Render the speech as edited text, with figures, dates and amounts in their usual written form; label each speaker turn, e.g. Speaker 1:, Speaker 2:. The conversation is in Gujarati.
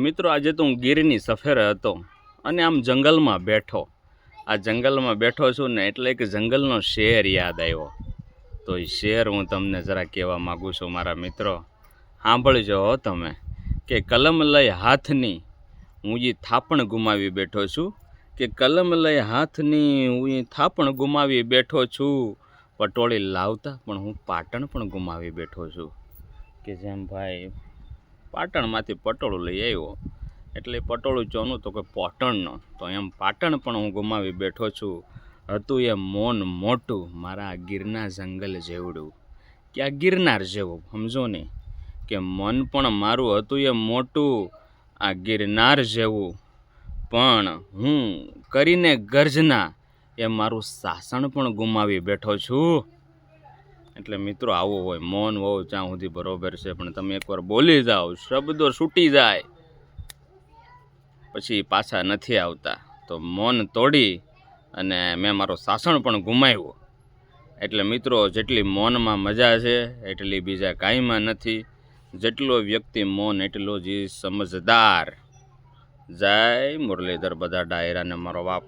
Speaker 1: મિત્રો આજે તો હું ગીરની સફરે હતો અને આમ જંગલમાં બેઠો. આ જંગલમાં બેઠો છું ને એટલે કે જંગલનો શેર યાદ આવ્યો. તો એ શેર હું તમને જરા કહેવા માગું છું મારા મિત્રો. સાંભળજો હો તમે કે કલમ લઈ હાથની હું એ થાપણ ગુમાવી બેઠો છું. કે કલમ લઈ હાથની હું એ થાપણ ગુમાવી બેઠો છું. પટોળી લાવતા પણ હું પાટણ પણ ગુમાવી બેઠો છું. કે જેમ ભાઈ પાટણમાંથી પટોળું લઈ આવ્યો એટલે પટોળું ચોનું તો કે પાટણનો, તો એમ પાટણ પણ હું ગુમાવી બેઠો છું. હતું એ મોન મોટું મારા ગીરના જંગલ જેવડું. કે આ ગિરનાર જેવું સમજો ને કે મન પણ મારું હતું એ મોટું આ ગિરનાર જેવું, પણ હું કરીને ગર્જના એ મારું શાસન પણ ગુમાવી બેઠો છું. એટલે મિત્રો આવું હોય, મૌન હોવું ત્યાં સુધી બરોબર છે, પણ તમે એકવાર બોલી જાઓ, શબ્દો છૂટી જાય પછી પાછા નથી આવતા. તો મૌન તોડી અને મેં મારો શાસન પણ ગુમાવ્યો. એટલે મિત્રો જેટલી મૌનમાં મજા છે એટલી બીજા કાંઈમાં નથી. જેટલો વ્યક્તિ મૌન એટલો જ સમજદાર. જય મુરલીધર બધા ડાયરાને મારો બાપ.